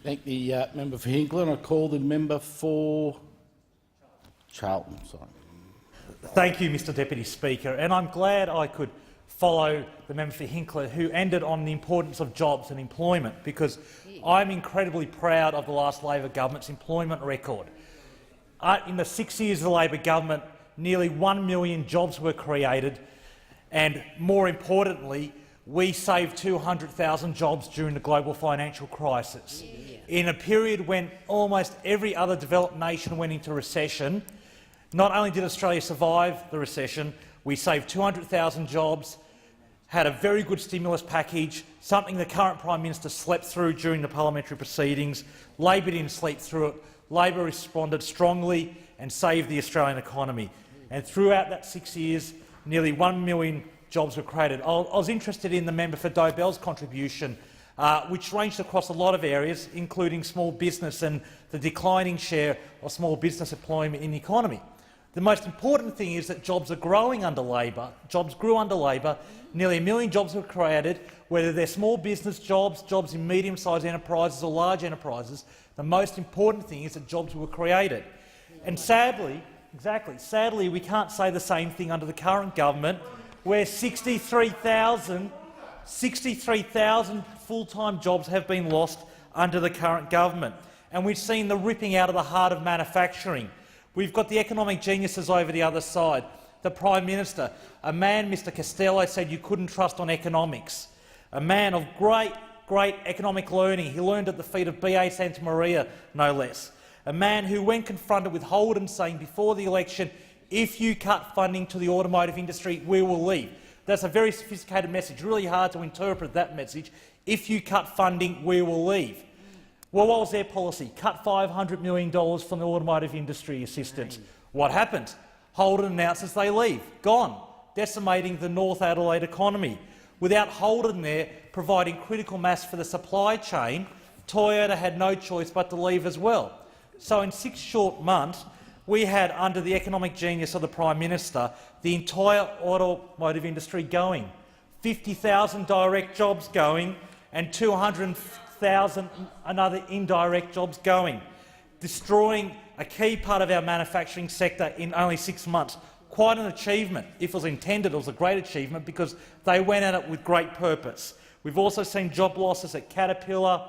Thank the member for Hinkler. I call the member for Charlton. Sorry. Thank you, Mr Deputy Speaker, and I'm glad I could follow the member for Hinkler, who ended on the importance of jobs and employment, because I'm incredibly proud of the last Labor government's employment record. In the 6 years of the Labor government, nearly 1 million jobs were created, and more importantly, we saved 200,000 jobs during the global financial crisis. In a period when almost every other developed nation went into recession, not only did Australia survive the recession, we saved 200,000 jobs, had a very good stimulus package, something the current Prime Minister slept through during the parliamentary proceedings. Labor didn't sleep through it. Labor responded strongly and saved the Australian economy. And throughout that 6 years, nearly 1 million jobs were created. I was interested in the member for Dobell's contribution, which ranged across a lot of areas, including small business and the declining share of small business employment in the economy. The most important thing is that jobs are growing under Labor. Jobs grew under Labor. Nearly 1 million jobs were created, whether they're small business jobs, jobs in medium-sized enterprises or large enterprises. The most important thing is that jobs were created. And sadly, we can't say the same thing under the current government, where 63,000 full-time jobs have been lost under the current government. And we've seen the ripping out of the heart of manufacturing. We've got the economic geniuses over the other side. The Prime Minister, a man, Mr Costello, said you couldn't trust on economics. A man of great economic learning. He learned at the feet of B.A. Santa Maria, no less. A man who, when confronted with Holden saying before the election, if you cut funding to the automotive industry, we will leave. That's a very sophisticated message, really hard to interpret that message. If you cut funding, we will leave. Well, what was their policy? Cut $500 million from the automotive industry assistance. What happened? Holden announces they leave. Gone. Decimating the North Adelaide economy. Without Holden there providing critical mass for the supply chain, Toyota had no choice but to leave as well. So in 6 short months, we had, under the economic genius of the Prime Minister, the entire automotive industry going. 50,000 direct jobs going and 200,000 another indirect jobs going, destroying a key part of our manufacturing sector in only 6 months. Quite an achievement. If it was intended, it was a great achievement because they went at it with great purpose. We've also seen job losses at Caterpillar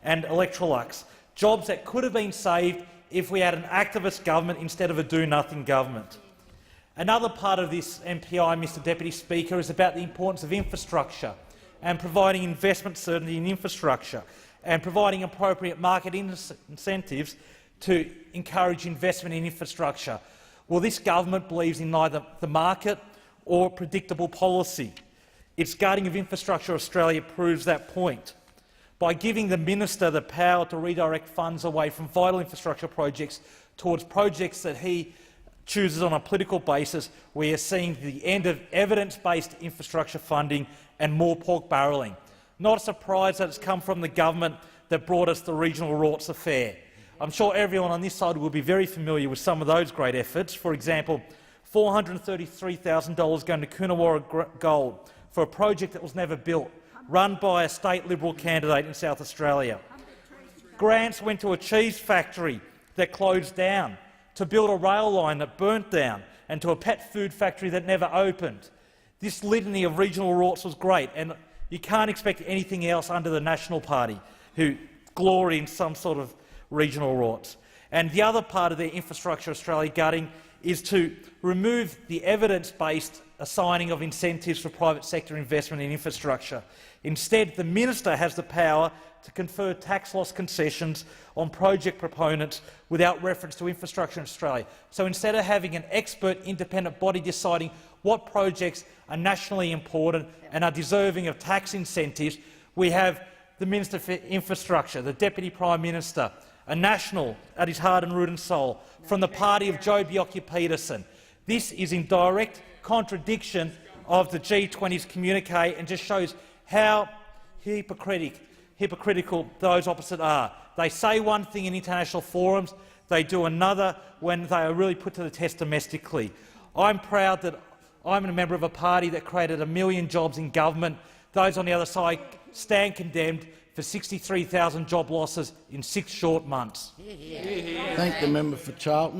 and Electrolux, jobs that could have been saved if we had an activist government instead of a do-nothing government. Another part of this MPI, Mr Deputy Speaker, is about the importance of infrastructure and providing investment certainty in infrastructure and providing appropriate market incentives to encourage investment in infrastructure. Well, this government believes in neither the market or predictable policy. Its gutting of Infrastructure Australia proves that point. By giving the minister the power to redirect funds away from vital infrastructure projects towards projects that he chooses on a political basis, we are seeing the end of evidence-based infrastructure funding and more pork barrelling. Not a surprise that it's come from the government that brought us the regional rorts affair. I'm sure everyone on this side will be very familiar with some of those great efforts. For example, $433,000 going to Coonawarra Gold for a project that was never built, run by a state Liberal candidate in South Australia. Grants went to a cheese factory that closed down, to build a rail line that burnt down, and to a pet food factory that never opened. This litany of regional rorts was great, and you can't expect anything else under the National Party, who glory in some sort of regional rorts. And the other part of their Infrastructure Australia gutting is to remove the evidence-based assigning of incentives for private sector investment in infrastructure. Instead, the minister has the power to confer tax loss concessions on project proponents without reference to Infrastructure Australia. So instead of having an expert independent body deciding what projects are nationally important and are deserving of tax incentives, we have the Minister for Infrastructure, the Deputy Prime Minister, a national at his heart and root and soul, from the party of Joe Bjelke-Petersen. This is in direct contradiction of the G20's communique and just shows how hypocritical those opposite are. They say one thing in international forums, they do another when they are really put to the test domestically. I'm proud that I'm a member of a party that created 1 million jobs in government. Those on the other side stand condemned for for 63,000 job losses in 6 short months. Thank the member for Charlton.